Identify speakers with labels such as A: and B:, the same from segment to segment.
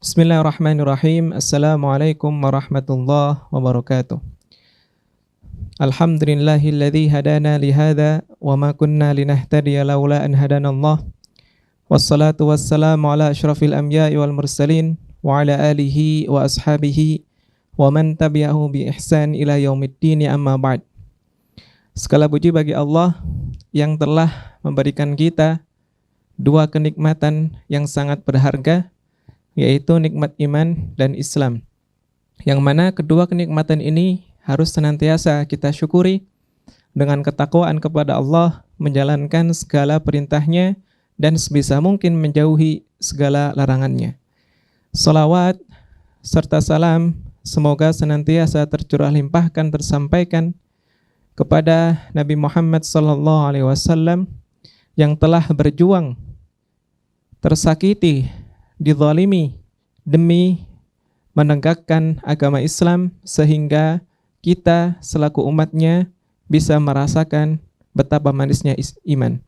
A: Bismillahirrahmanirrahim. Assalamualaikum warahmatullahi wabarakatuh. Alhamdulillahilladzi hadana lihada wa ma kunna linahtadiya laula an hadanallah. Wassalatu wassalamu ala asyrafil anbiya'i wal mursalin wa ala alihi wa ashabihi wa man tabi'ahu bi ihsan ila yaumiddin, amma ba'd. Segala puji bagi Allah yang telah memberikan kita dua kenikmatan yang sangat berharga, yaitu nikmat iman dan Islam, yang mana kedua kenikmatan ini harus senantiasa kita syukuri dengan ketakwaan kepada Allah, menjalankan segala perintahnya dan sebisa mungkin menjauhi segala larangannya. Salawat serta salam semoga senantiasa tercurah limpahkan, tersampaikan kepada Nabi Muhammad SAW yang telah berjuang, tersakiti, dizalimi demi menegakkan agama Islam sehingga kita selaku umatnya bisa merasakan betapa manisnya iman.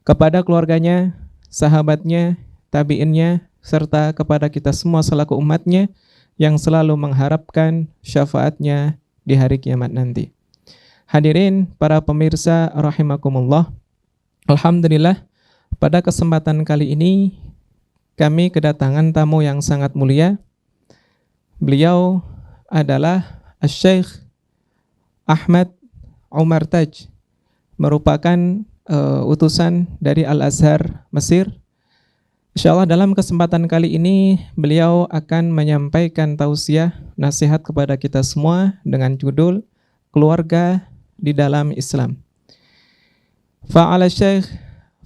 A: Kepada keluarganya, sahabatnya, tabi'innya, serta kepada kita semua selaku umatnya yang selalu mengharapkan syafaatnya di hari kiamat nanti. Hadirin para pemirsa rahimakumullah, alhamdulillah pada kesempatan kali ini kami kedatangan tamu yang sangat mulia. Beliau adalah Syekh Ahmad Umar Taj, merupakan utusan dari Al-Azhar Mesir. Insyaallah dalam kesempatan kali ini beliau akan menyampaikan tausiah nasihat kepada kita semua dengan judul Keluarga di dalam Islam. Fa'ala Syekh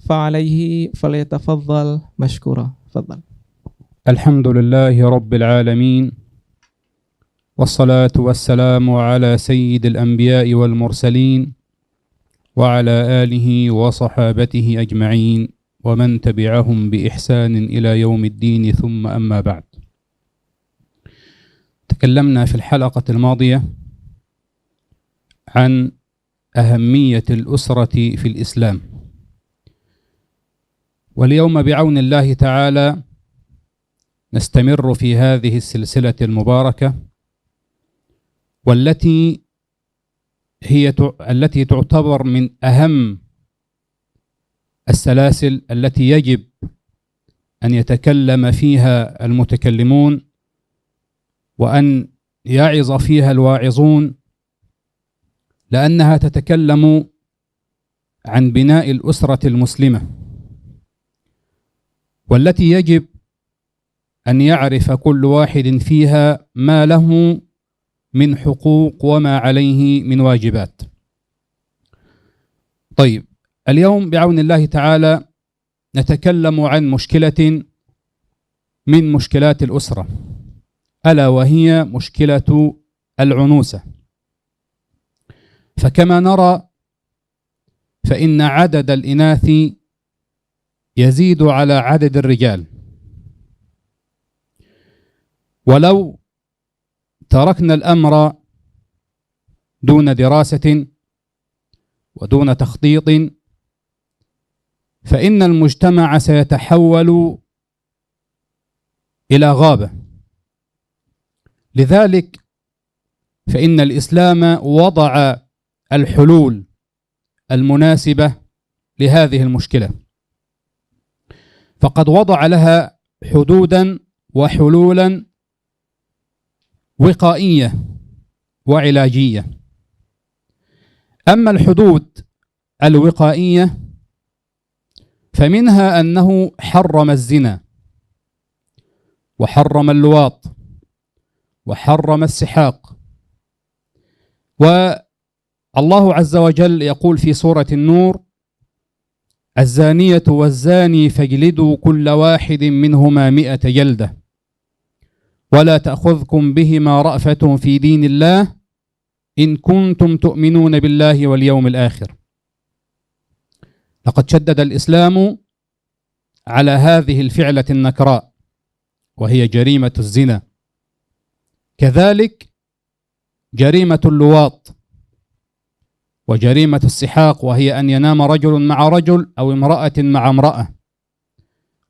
A: fa'alaihi falyatafaddal mashkura. Tafadhal.
B: Alhamdulillahi Rabbil Alamin. Wassalatu wassalamu ala sayyidil anbiya'i wal mursalin wa ala alihi wa sahabatihi ajma'in wa man tabi'ahum bi ihsanin ila yawmiddin, thumma amma ba'd. تكلمنا في الحلقة الماضية عن أهمية الأسرة في الإسلام، واليوم بعون الله تعالى نستمر في هذه السلسلة المباركة، والتي تعتبر من أهم السلاسل التي يجب أن يتكلم فيها المتكلمون وأن يعظ فيها الواعظون، لأنها تتكلم عن بناء الأسرة المسلمة، والتي يجب أن يعرف كل واحد فيها ما له من حقوق وما عليه من واجبات. طيب، اليوم بعون الله تعالى نتكلم عن مشكلة من مشكلات الأسرة، ألا وهي مشكلة العنوسة. فكما نرى فإن عدد الإناث يزيد على عدد الرجال، ولو تركنا الأمر دون دراسة ودون تخطيط فإن المجتمع سيتحول إلى غابة. لذلك فإن الإسلام وضع الحلول المناسبة لهذه المشكلة، فقد وضع لها حدودا وحلولا وقائية وعلاجية. أما الحدود الوقائية فمنها أنه حرم الزنا وحرم اللواط وحرم السحاق. والله عز وجل يقول في سورة النور: الزانية والزاني فاجلدوا كل واحد منهما 100 جلدة ولا تأخذكم بهما رأفة في دين الله إن كنتم تؤمنون بالله واليوم الآخر. لقد شدد الإسلام على هذه الفعلة النكراء وهي جريمة الزنا، كذلك جريمة اللواط وجريمة السحاق وهي أن ينام رجل مع رجل أو امرأة مع امرأة.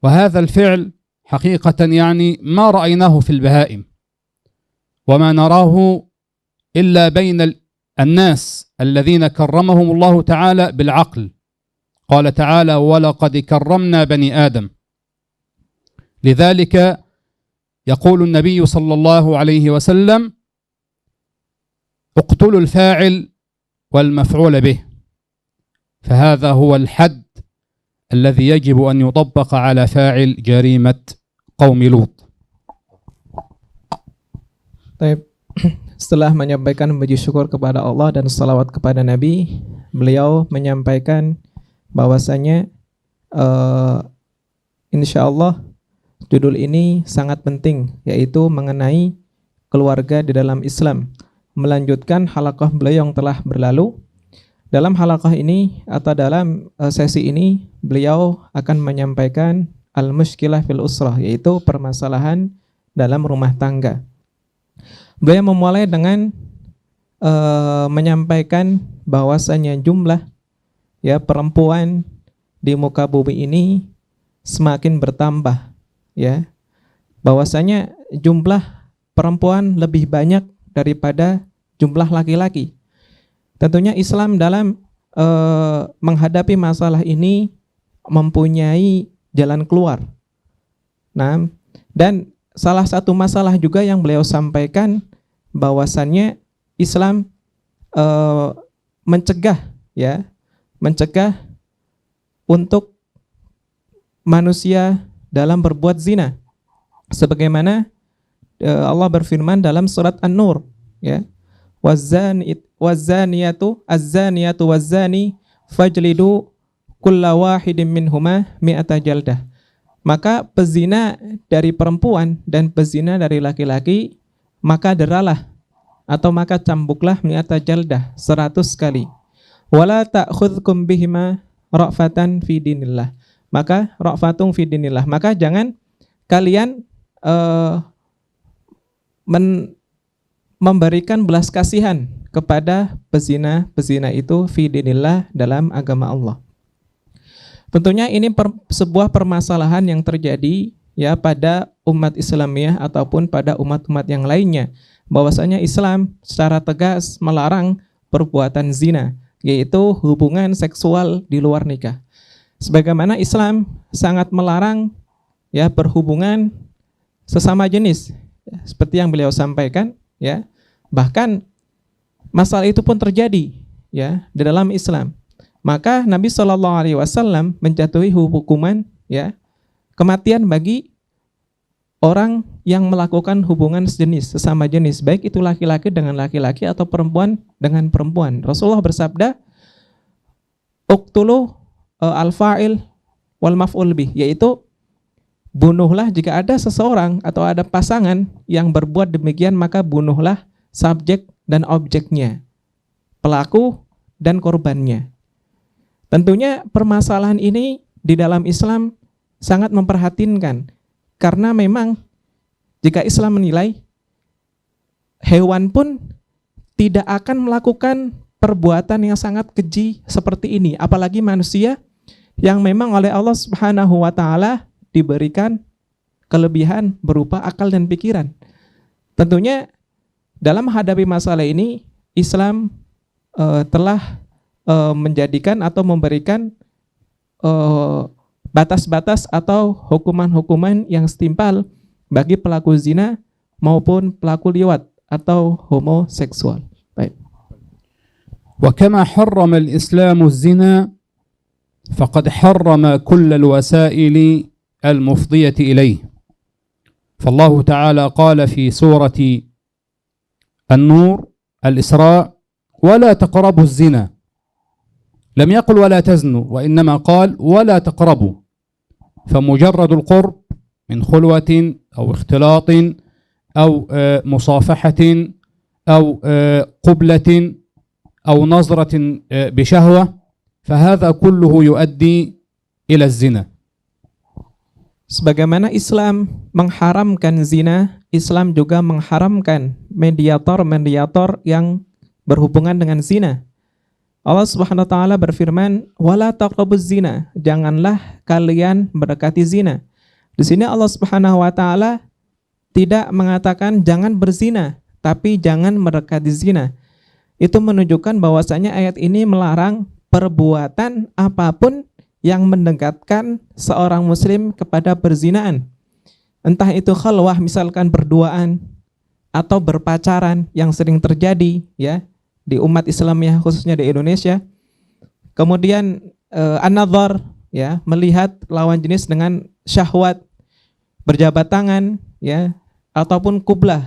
B: وهذا الفعل حقيقة يعني ما رأيناه في البهائم وما نراه إلا بين الناس الذين كرمهم الله تعالى بالعقل. قال تعالى: ولقد كرمنا بني آدم. لذلك يقول النبي صلى الله عليه وسلم: اقتلوا الفاعل والمفعول به. فهذا هو الحد الذي يجب أن يطبق على فاعل جريمة قوم لوط.
A: Baik. Setelah menyampaikan puji syukur kepada Allah dan salawat kepada Nabi, beliau menyampaikan bahwasanya insya Allah judul ini sangat penting, yaitu mengenai keluarga di dalam Islam. Melanjutkan halaqah beliau yang telah berlalu. Dalam halaqah ini atau dalam sesi ini beliau akan menyampaikan al-mushkilah fil usrah, yaitu permasalahan dalam rumah tangga. Beliau memulai dengan menyampaikan bahwasanya jumlah perempuan di muka bumi ini semakin bertambah, bahwasanya jumlah perempuan lebih banyak daripada jumlah laki-laki. Tentunya Islam dalam menghadapi masalah ini mempunyai jalan keluar. Nah, dan salah satu masalah juga yang beliau sampaikan bahwasannya Islam mencegah untuk manusia dalam berbuat zina. Sebagaimana Allah berfirman dalam surat An-Nur, wazaniyatu wazzani fajlidu kulla wahidin minhuma mi'ata jaldah. Maka pezina dari perempuan dan pezina dari laki-laki, maka deralah atau maka cambuklah mi'ata jaldah 100 kali. Wala ta'khudhukum bihima ra'fatan fi dinillah. Maka ra'fatun fi dinillah. Maka jangan kalian memberikan belas kasihan kepada pezina itu fi dinillah, dalam agama Allah. Tentunya ini sebuah permasalahan yang terjadi pada umat Islamiyah ataupun pada umat-umat yang lainnya, bahwasanya Islam secara tegas melarang perbuatan zina, yaitu hubungan seksual di luar nikah. Sebagaimana Islam sangat melarang berhubungan sesama jenis, seperti yang beliau sampaikan, bahkan masalah itu pun terjadi di dalam Islam. Maka Nabi SAW menjatuhi hukuman kematian bagi orang yang melakukan hubungan sejenis, sesama jenis, baik itu laki-laki dengan laki-laki atau perempuan dengan perempuan. Rasulullah bersabda, uqtulu al-fa'il wal maf'ul bih, yaitu bunuhlah jika ada seseorang atau ada pasangan yang berbuat demikian, maka bunuhlah subjek dan objeknya, pelaku dan korbannya. Tentunya permasalahan ini di dalam Islam sangat memperhatinkan, karena memang jika Islam menilai hewan pun tidak akan melakukan perbuatan yang sangat keji seperti ini, apalagi manusia yang memang oleh Allah Subhanahu wa taala diberikan kelebihan berupa akal dan pikiran. Tentunya dalam menghadapi masalah ini Islam telah menjadikan atau memberikan batas-batas atau hukuman-hukuman yang setimpal bagi pelaku zina maupun pelaku liwat atau homoseksual. Baik.
B: وكما حرم الإسلام الزنا فقد حرم كل الوسائل المفضية إليه. فالله تعالى قال في سورة النور الإسراء: ولا تقربوا الزنا. لم يقل ولا تزنوا، وإنما قال ولا تقربوا. فمجرد القرب من خلوة أو اختلاط أو مصافحة أو قبلة أو نظرة بشهوة، فهذا كله يؤدي إلى الزنا.
A: Sebagaimana Islam mengharamkan zina, Islam juga mengharamkan mediator-mediator yang berhubungan dengan zina. Allah Subhanahu wa taala berfirman, "Wala taqrabuz zina." Janganlah kalian mendekati zina. Di sini Allah Subhanahu wa taala tidak mengatakan jangan berzina, tapi jangan mendekati zina. Itu menunjukkan bahwasanya ayat ini melarang perbuatan apapun yang mendekatkan seorang muslim kepada perzinaan. Entah itu khalwah, misalkan berduaan, atau berpacaran yang sering terjadi ya di umat Islam ya, khususnya di Indonesia. Kemudian an-nadhar ya, melihat lawan jenis dengan syahwat, berjabat tangan ya, ataupun kublah,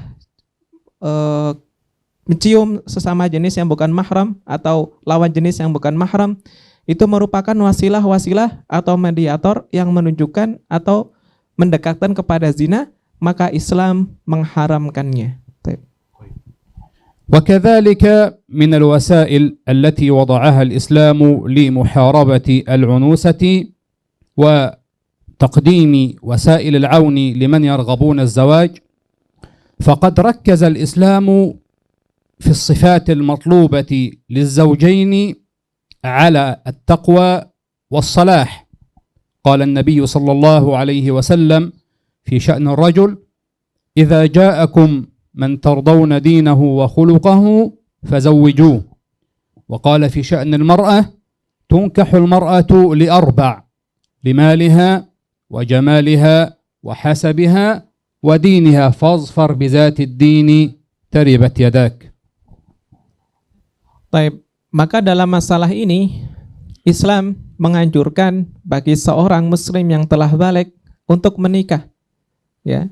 A: mencium sesama jenis yang bukan mahram atau lawan jenis yang bukan mahram, itu merupakan wasilah-wasilah atau mediator yang menunjukkan atau mendekatkan kepada zina, maka Islam mengharamkannya.
B: وكذلك من الوسائل التي وضعها الإسلام لمحاربة العنوسة وتقديم وسائل العون لمن يرغبون الزواج، فقد ركز الإسلام في الصفات المطلوبة للزوجين على التقوى والصلاح. قال النبي صلى الله عليه وسلم في شأن الرجل: إذا جاءكم من ترضون دينه وخلقه فزوجوه. وقال في شأن المرأة: تنكح المرأة لأربع: لمالها وجمالها وحسبها ودينها فاظفر بذات الدين تربت يداك.
A: Baik, maka dalam masalah ini Islam menganjurkan bagi seorang muslim yang telah balik untuk menikah. Ya.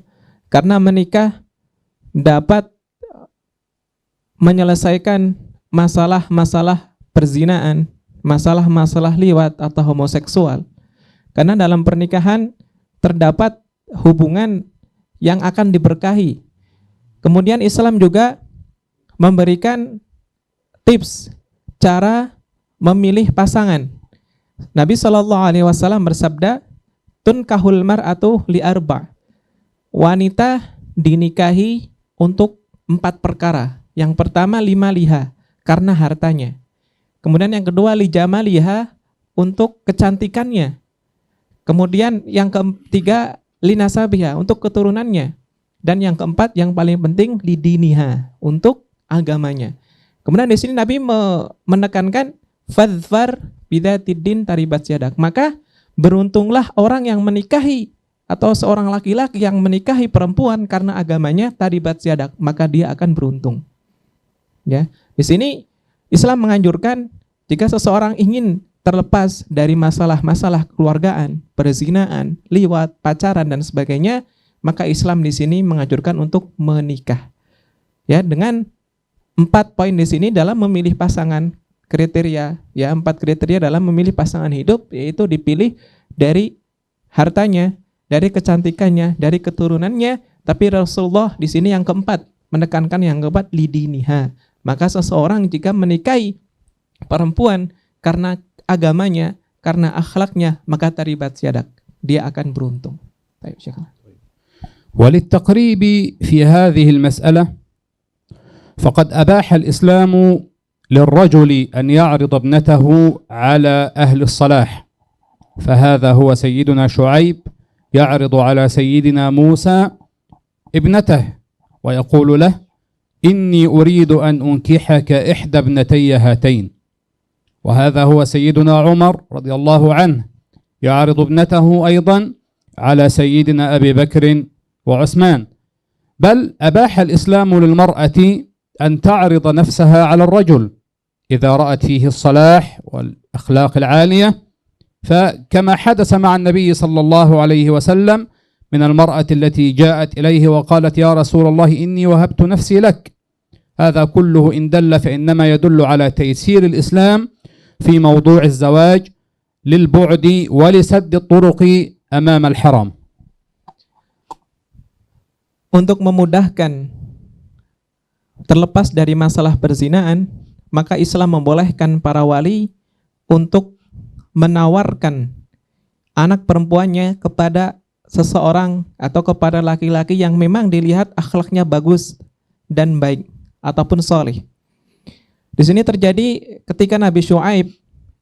A: Karena menikah dapat menyelesaikan masalah-masalah perzinaan, masalah-masalah liwat atau homoseksual. Karena dalam pernikahan terdapat hubungan yang akan diberkahi. Kemudian Islam juga memberikan tips cara memilih pasangan. Nabi SAW bersabda, "Tunkahul mar'atu li arba'." Wanita dinikahi untuk 4 perkara. Yang pertama limaliha, karena hartanya. Kemudian yang kedua lijamaliha, untuk kecantikannya. Kemudian yang ketiga linasabiha, untuk keturunannya. Dan yang keempat yang paling penting lidiniha, untuk agamanya. Kemudian di sini Nabi menekankan fadfar bidzatiddin taribat yadak. Maka beruntunglah orang yang menikahi atau seorang laki-laki yang menikahi perempuan karena agamanya taribat yadak, maka dia akan beruntung. Ya, di sini Islam menganjurkan jika seseorang ingin terlepas dari masalah-masalah keluargaan, perzinaan, liwat, pacaran dan sebagainya, maka Islam di sini menganjurkan untuk menikah. Ya, dengan 4 poin di sini dalam memilih pasangan kriteria, ya 4 kriteria dalam memilih pasangan hidup, yaitu dipilih dari hartanya, dari kecantikannya, dari keturunannya. Tapi Rasulullah di sini yang keempat menekankan yang keempat lidiniha. Maka seseorang jika menikahi perempuan karena agamanya, karena akhlaknya, maka taribat yadak, dia akan beruntung. Baik, Syekh.
B: وللتقريب في هذه المسألة فقد أباح الإسلام للرجل أن يعرض ابنته على أهل الصلاح، فهذا هو سيدنا شعيب يعرض على سيدنا موسى ابنته ويقول له: إني أريد أن أنكحك إحدى ابنتي هاتين. وهذا هو سيدنا عمر رضي الله عنه يعرض ابنته أيضا على سيدنا أبي بكر وعثمان. بل أباح الإسلام للمرأة أن تعرض نفسها على الرجل إذا رأت فيه الصلاح والأخلاق العالية، فكما حدث مع النبي صلى الله عليه وسلم من المرأة التي جاءت إليه وقالت: يا رسول الله إني وهبت نفسي لك. هذا كله إن دل فإنما يدل على تيسير الإسلام في موضوع الزواج للبعد ولسد الطرق أمام الحرام.
A: Untuk memudahkan terlepas dari masalah perzinaan, maka Islam membolehkan para wali untuk menawarkan anak perempuannya kepada seseorang atau kepada laki-laki yang memang dilihat akhlaknya bagus dan baik ataupun soleh. Di sini terjadi ketika Nabi Syuaib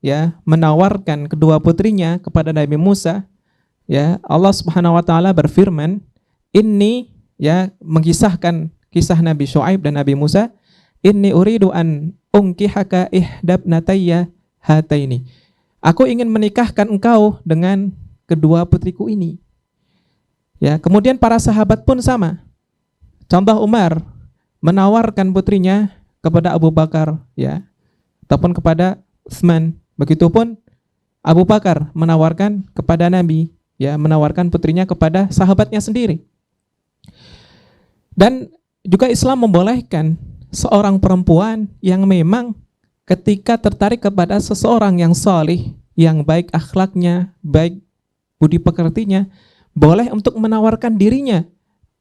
A: ya menawarkan kedua putrinya kepada Nabi Musa, ya Allah Subhanahu wa taala berfirman, "Inni," ya mengisahkan kisah Nabi Syuaib dan Nabi Musa, "Inni uridu an unkihaka ihdabnatayya hataini." Aku ingin menikahkan engkau dengan kedua putriku ini. Ya, kemudian para sahabat pun sama. Contoh Umar menawarkan putrinya kepada Abu Bakar, ya, ataupun kepada Utsman. Begitupun Abu Bakar menawarkan kepada Nabi, ya, menawarkan putrinya kepada sahabatnya sendiri. Dan juga Islam membolehkan seorang perempuan yang memang ketika tertarik kepada seseorang yang salih, yang baik akhlaknya, baik budi pekertinya, boleh untuk menawarkan dirinya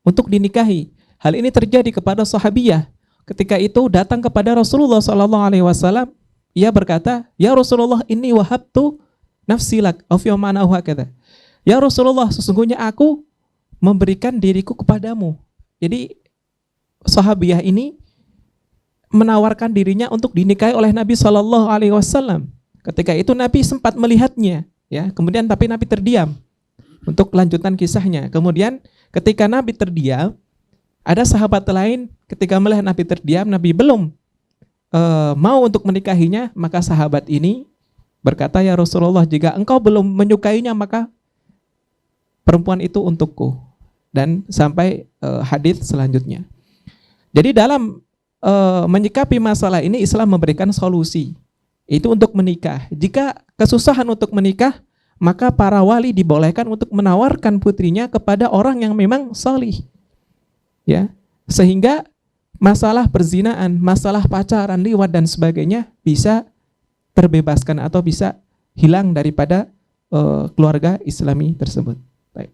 A: untuk dinikahi. Hal ini terjadi kepada sahabiyah. Ketika itu datang kepada Rasulullah SAW, ia berkata, "Ya Rasulullah, inni wahabtu nafsi lak." Ya Rasulullah, sesungguhnya aku memberikan diriku kepadamu. Jadi sahabiyah ini menawarkan dirinya untuk dinikahi oleh Nabi SAW. Ketika itu Nabi sempat melihatnya, ya, kemudian tapi Nabi terdiam untuk lanjutan kisahnya. Kemudian ketika Nabi terdiam, ada sahabat lain ketika melihat Nabi terdiam, Nabi belum mau untuk menikahinya, maka sahabat ini berkata, "Ya Rasulullah, jika engkau belum menyukainya, maka perempuan itu untukku." Dan sampai hadis selanjutnya. Jadi dalam menyikapi masalah ini Islam memberikan solusi, itu untuk menikah. Jika kesusahan untuk menikah, maka para wali dibolehkan untuk menawarkan putrinya kepada orang yang memang salih, ya, sehingga masalah perzinaan, masalah pacaran, liwat dan sebagainya bisa terbebaskan atau bisa hilang daripada keluarga Islami tersebut. Baik.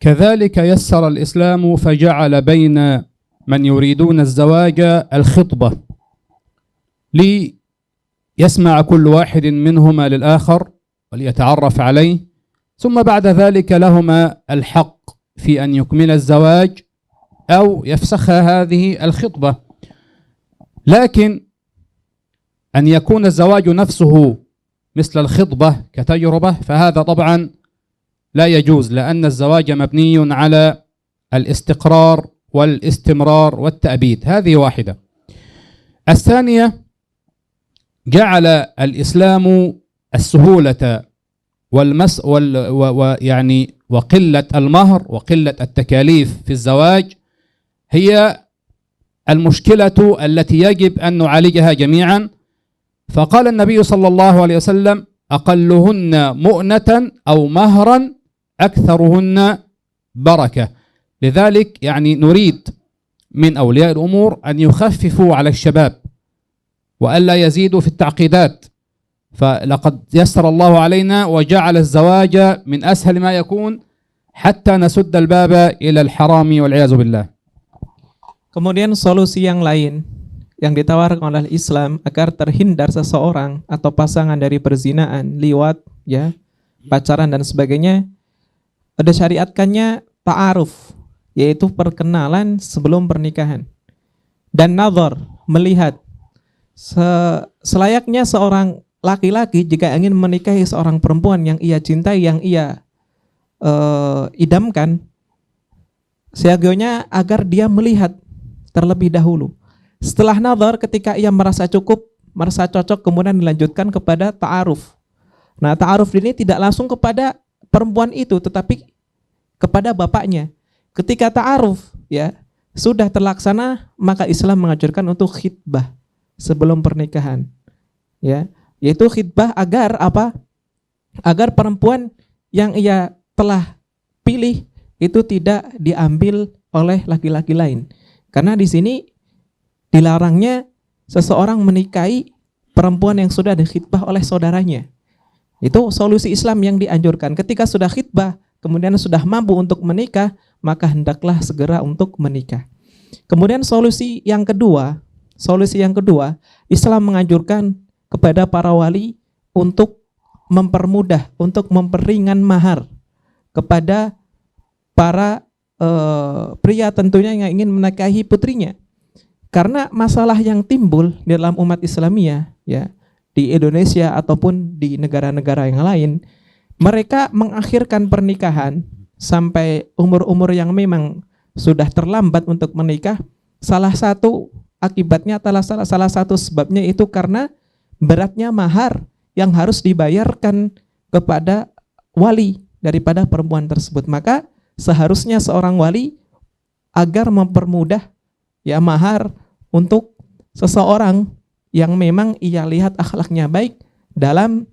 B: كذلك يسر الإسلام فجعل بين من يريدون الزواج الخطبة ليسمع كل واحد منهما للآخر وليتعرف عليه، ثم بعد ذلك لهما الحق في أن يكمل الزواج أو يفسخ هذه الخطبة. لكن أن يكون الزواج نفسه مثل الخطبة كتجربة فهذا طبعا لا يجوز، لأن الزواج مبني على الاستقرار والاستمرار والتأبيد. هذه واحدة. الثانية، جعل الإسلام السهولة ويعني وقلة المهر وقلة التكاليف في الزواج هي المشكلة التي يجب أن نعالجها جميعا. فقال النبي صلى الله عليه وسلم: أقلهن مؤنة أو مهرا أكثرهن بركة. لذلك يعني نريد من أولياء الأمور أن يخففوا على الشباب وألا يزيدوا في التعقيدات، فلقد يسر الله علينا وجعل الزواج من أسهل ما يكون حتى نسد الباب إلى الحرام والعياذ بالله.
A: Kemudian solusi yang lain yang ditawarkan oleh Islam agar terhindar seseorang atau pasangan dari perzinaan, liwat, ya, pacaran dan sebagainya, ada syariatkannya ta'aruf, yaitu perkenalan sebelum pernikahan, dan nazar, melihat. Selayaknya seorang laki-laki jika ingin menikahi seorang perempuan yang ia cintai, yang ia idamkan, seyogyanya agar dia melihat terlebih dahulu. Setelah nazar, ketika ia merasa cukup, merasa cocok, kemudian dilanjutkan kepada ta'aruf. Nah, ta'aruf ini tidak langsung kepada perempuan itu, tetapi kepada bapaknya. Ketika ta'aruf, ya, sudah terlaksana, maka Islam mengajarkan untuk khitbah sebelum pernikahan, ya, yaitu khitbah agar apa? Agar perempuan yang ia telah pilih itu tidak diambil oleh laki-laki lain. Karena di sini dilarangnya seseorang menikahi perempuan yang sudah dikhitbah oleh saudaranya. Itu solusi Islam yang dianjurkan. Ketika sudah khitbah, kemudian sudah mampu untuk menikah, maka hendaklah segera untuk menikah. Kemudian solusi yang kedua, Islam menganjurkan kepada para wali untuk mempermudah, untuk memperingan mahar kepada para pria tentunya yang ingin menikahi putrinya. Karena masalah yang timbul di dalam umat Islamiyah ya, di Indonesia ataupun di negara-negara yang lain, mereka mengakhirkan pernikahan sampai umur-umur yang memang sudah terlambat untuk menikah. Salah satu akibatnya adalah salah satu sebabnya itu karena beratnya mahar yang harus dibayarkan kepada wali daripada perempuan tersebut. Maka seharusnya seorang wali agar mempermudah ya mahar untuk seseorang yang memang ia lihat akhlaknya baik dalam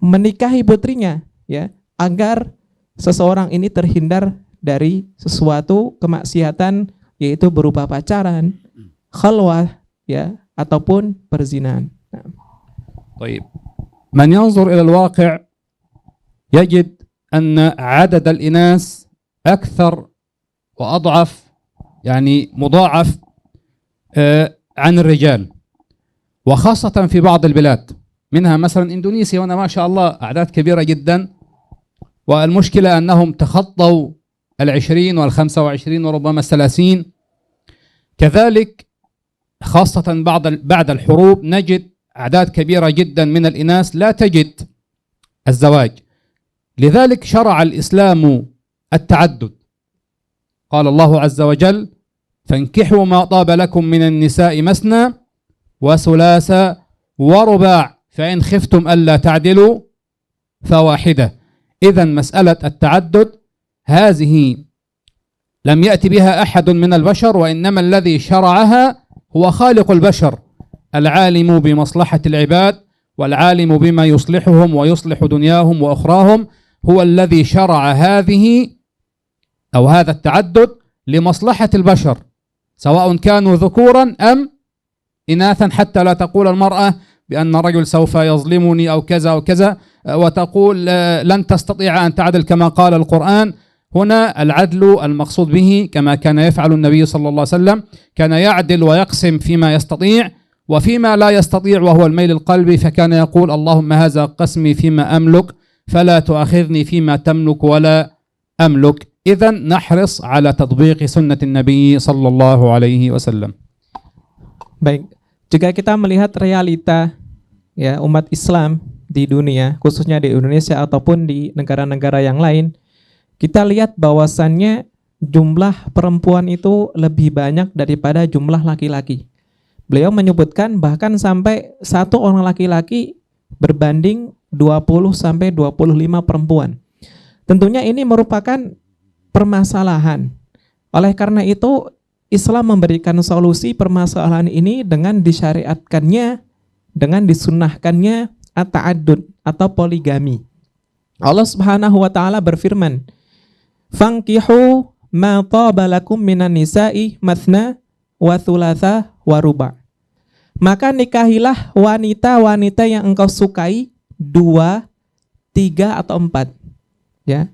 A: menikahi putrinya ya, agar seseorang ini terhindar dari sesuatu kemaksiatan, yaitu berupa pacaran, khalwah ya, ataupun perzinahan.
B: طيب من ينظر إلى الواقع يجد أن عدد الإناث أكثر وأضعف يعني مضاعف عن الرجال، وخاصة في بعض البلاد منها مثلا إندونيسيا، وأنا ما شاء الله أعداد كبيرة جدا، والمشكلة أنهم تخطوا 20 وال25 وربما 30. كذلك خاصة بعد الحروب نجد أعداد كبيرة جدا من الإناث لا تجد الزواج. لذلك شرع الإسلام التعدد. قال الله عز وجل: فانكحوا ما طاب لكم من النساء مثنى وثلاث ورباع فإن خفتم ألا تعدلوا فواحدة. إذن مسألة التعدد هذه لم يأتي بها أحد من البشر، وإنما الذي شرعها هو خالق البشر العالم بمصلحة العباد والعالم بما يصلحهم ويصلح دنياهم وأخراهم، هو الذي شرع هذه أو هذا التعدد لمصلحة البشر، سواء كانوا ذكورا أم إناثا، حتى لا تقول المرأة بأن الرجل سوف يظلمني أو كذا أو كذا، وتقول لن تستطيع أن تعدل كما قال القرآن. هنا العدل المقصود به كما كان يفعل النبي صلى الله عليه وسلم، كان يعدل ويقسم فيما يستطيع، وفيما لا يستطيع وهو الميل القلبي فكان يقول: اللهم هذا قسمي فيما أملك فلا تؤاخذني فيما تملك ولا أملك. إذن نحرص على تطبيق سنة النبي صلى الله عليه وسلم.
A: Baik, jika kita melihat realita ya umat Islam di dunia, khususnya di Indonesia ataupun di negara-negara yang lain, kita lihat bahwasannya jumlah perempuan itu lebih banyak daripada jumlah laki-laki. Beliau menyebutkan bahkan sampai satu orang laki-laki berbanding 20 sampai 25 perempuan. Tentunya ini merupakan permasalahan. Oleh karena itu, Islam memberikan solusi permasalahan ini dengan disyariatkannya, dengan disunnahkannya at-ta'addud atau poligami. Allah Subhanahu wa taala berfirman, "Fankihu ma taba lakum minan nisa'i mathna wa thulatha wa ruba'." Maka nikahilah wanita-wanita yang engkau sukai 2, 3 atau 4. Ya.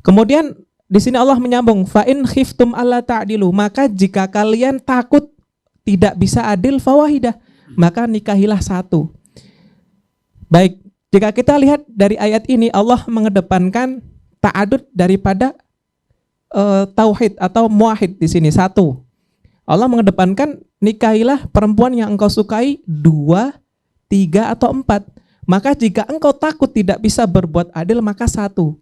A: Kemudian di sini Allah menyambung, fa in khiftum alla ta'dilu, maka jika kalian takut tidak bisa adil fawahidah, maka nikahilah satu. Baik, jika kita lihat dari ayat ini, Allah mengedepankan ta'adud daripada tauhid atau muahid di sini satu. Allah mengedepankan nikahilah perempuan yang engkau sukai 2, 3 atau 4. Maka jika engkau takut tidak bisa berbuat adil, maka satu.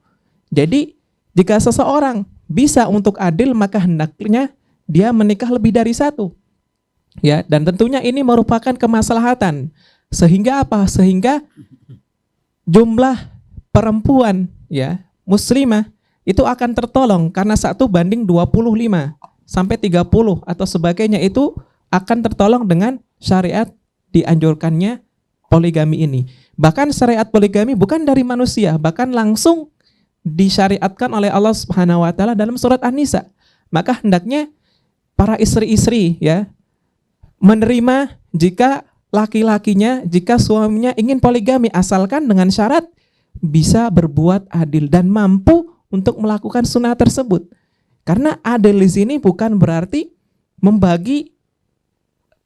A: Jadi jika seseorang bisa untuk adil, maka hendaknya dia menikah lebih dari satu. Ya, dan tentunya ini merupakan kemaslahatan. Sehingga apa? Sehingga jumlah perempuan ya muslimah itu akan tertolong, karena 1:25 sampai 30 atau sebagainya itu akan tertolong dengan syariat dianjurkannya poligami ini. Bahkan syariat poligami bukan dari manusia, bahkan langsung disyariatkan oleh Allah Subhanahu wa taala dalam surat An-Nisa. Maka hendaknya para istri-istri ya menerima jika laki-lakinya, jika suaminya ingin poligami, asalkan dengan syarat bisa berbuat adil dan mampu untuk melakukan sunnah tersebut. Karena adil di sini bukan berarti membagi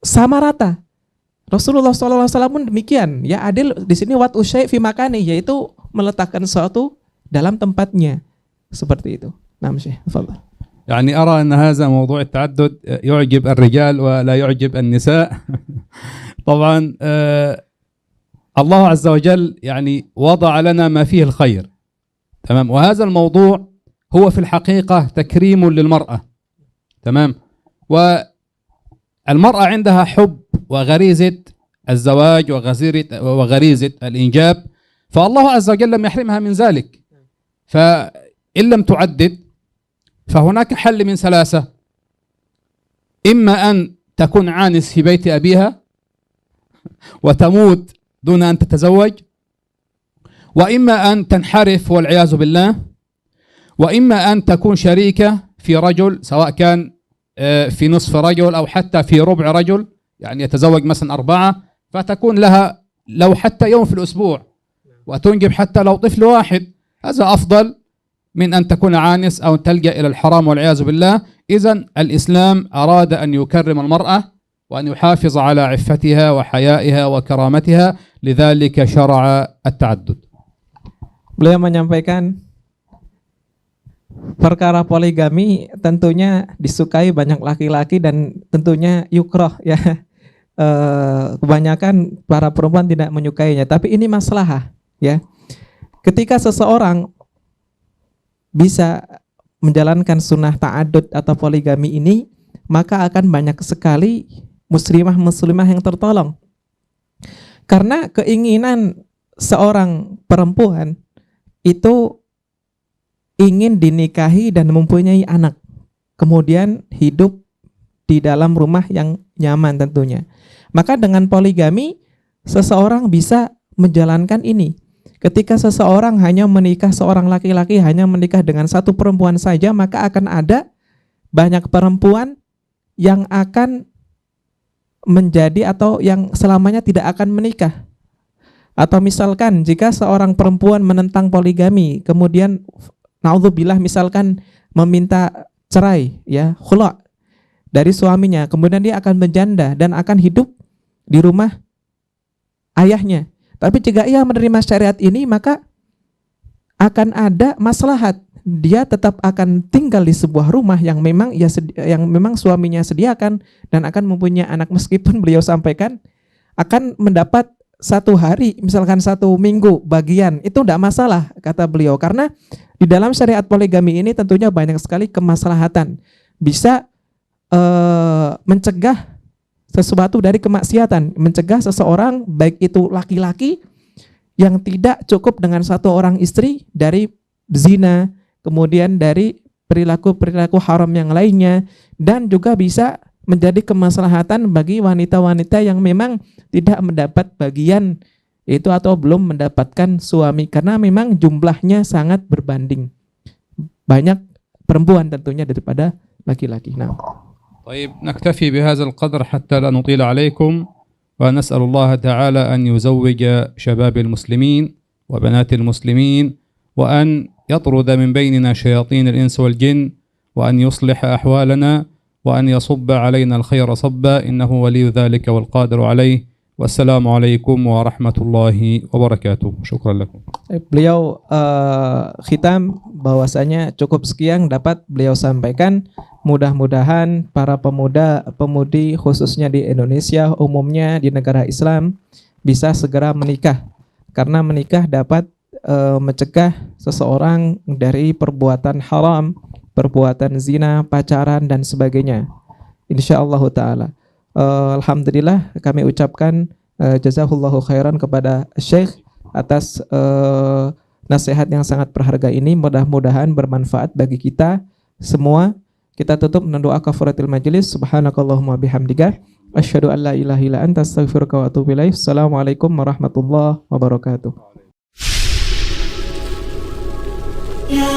A: sama rata. Rasulullah SAW pun demikian. Ya, adil di sini wat usyai fi makani, yaitu meletakkan sesuatu dalam tempatnya, seperti itu. Nah, Syekh, tafadhal.
B: يعني أرى أن هذا موضوع التعدد يعجب الرجال ولا يعجب النساء. طبعا الله عز وجل يعني وضع لنا ما فيه الخير، تمام، وهذا الموضوع هو في الحقيقة تكريم للمرأة، تمام، والمرأة عندها حب وغريزة الزواج وغريزة الإنجاب، فالله عز وجل لم يحرمها من ذلك. فإن لم تعدد فهناك حل من ثلاثة: إما أن تكون عانس في بيت أبيها وتموت دون أن تتزوج، وإما أن تنحرف والعياذ بالله، وإما أن تكون شريكة في رجل، سواء كان في نصف رجل أو حتى في ربع رجل، يعني يتزوج مثلا 4 فتكون لها لو حتى يوم في الأسبوع وتنجب حتى لو طفل واحد، هذا أفضل من أن تكون عانس أو تلجأ إلى الحرام والعياذ بالله. إذن الإسلام أراد أن يكرم المرأة وأن يحافظ على عفتها وحيائها وكرامتها، لذلك شرع التعدد.
A: Beliau menyampaikan perkara poligami tentunya disukai banyak laki-laki dan tentunya yukroh ya. Kebanyakan para perempuan tidak menyukainya, tapi ini maslahah ya. Ketika seseorang bisa menjalankan sunnah ta'adud atau poligami ini, maka akan banyak sekali muslimah yang tertolong. Karena keinginan seorang perempuan itu ingin dinikahi dan mempunyai anak, kemudian hidup di dalam rumah yang nyaman tentunya. Maka dengan poligami seseorang bisa menjalankan ini. Ketika seseorang hanya menikah, seorang laki-laki hanya menikah dengan satu perempuan saja, maka akan ada banyak perempuan yang akan menjadi atau yang selamanya tidak akan menikah. Atau misalkan jika seorang perempuan menentang poligami, kemudian naudzubillah misalkan meminta cerai ya, khula' dari suaminya, kemudian dia akan menjanda dan akan hidup di rumah ayahnya. Tapi jika ia menerima syariat ini, maka akan ada maslahat. Dia tetap akan tinggal di sebuah rumah yang memang suaminya sediakan dan akan mempunyai anak, meskipun beliau sampaikan akan mendapat 1 hari, misalkan 1 minggu bagian, itu tidak masalah kata beliau, karena di dalam syariat poligami ini tentunya banyak sekali kemaslahatan, bisa mencegah sesuatu dari kemaksiatan, mencegah seseorang baik itu laki-laki yang tidak cukup dengan 1 orang istri dari zina, kemudian dari perilaku-perilaku haram yang lainnya, dan juga bisa menjadi kemaslahatan bagi wanita-wanita yang memang tidak mendapat bagian itu atau belum mendapatkan suami, karena memang jumlahnya sangat berbanding banyak perempuan tentunya daripada laki-laki. Nah,
B: طيب نكتفي بهذا القدر حتى لا نطيل عليكم، ونسأل الله تعالى أن يزوج شباب المسلمين وبنات المسلمين، وأن يطرد من بيننا شياطين الإنس والجن، وأن يصلح أحوالنا، وأن يصب علينا الخير صبا، إنه ولي ذلك والقادر عليه. والسلام عليكم ورحمة الله وبركاته. شكرا لكم.
A: Beliau khitam bahwasanya cukup sekian dapat beliau sampaikan. Mudah-mudahan para pemuda-pemudi khususnya di Indonesia, umumnya di negara Islam, bisa segera menikah, karena menikah dapat mencegah seseorang dari perbuatan haram, perbuatan zina, pacaran dan sebagainya. Insyaallah taala. Alhamdulillah kami ucapkan jazahullahu khairan kepada Syekh atas nasihat yang sangat berharga ini. Mudah-mudahan bermanfaat bagi kita semua. Kita tutup dengan doa kafaratul majelis. Subhanakallahumma bihamdika asyhadu an la ilaha illa anta astaghfiruka wa atubu ilaik. Assalamualaikum warahmatullahi wabarakatuh. Ya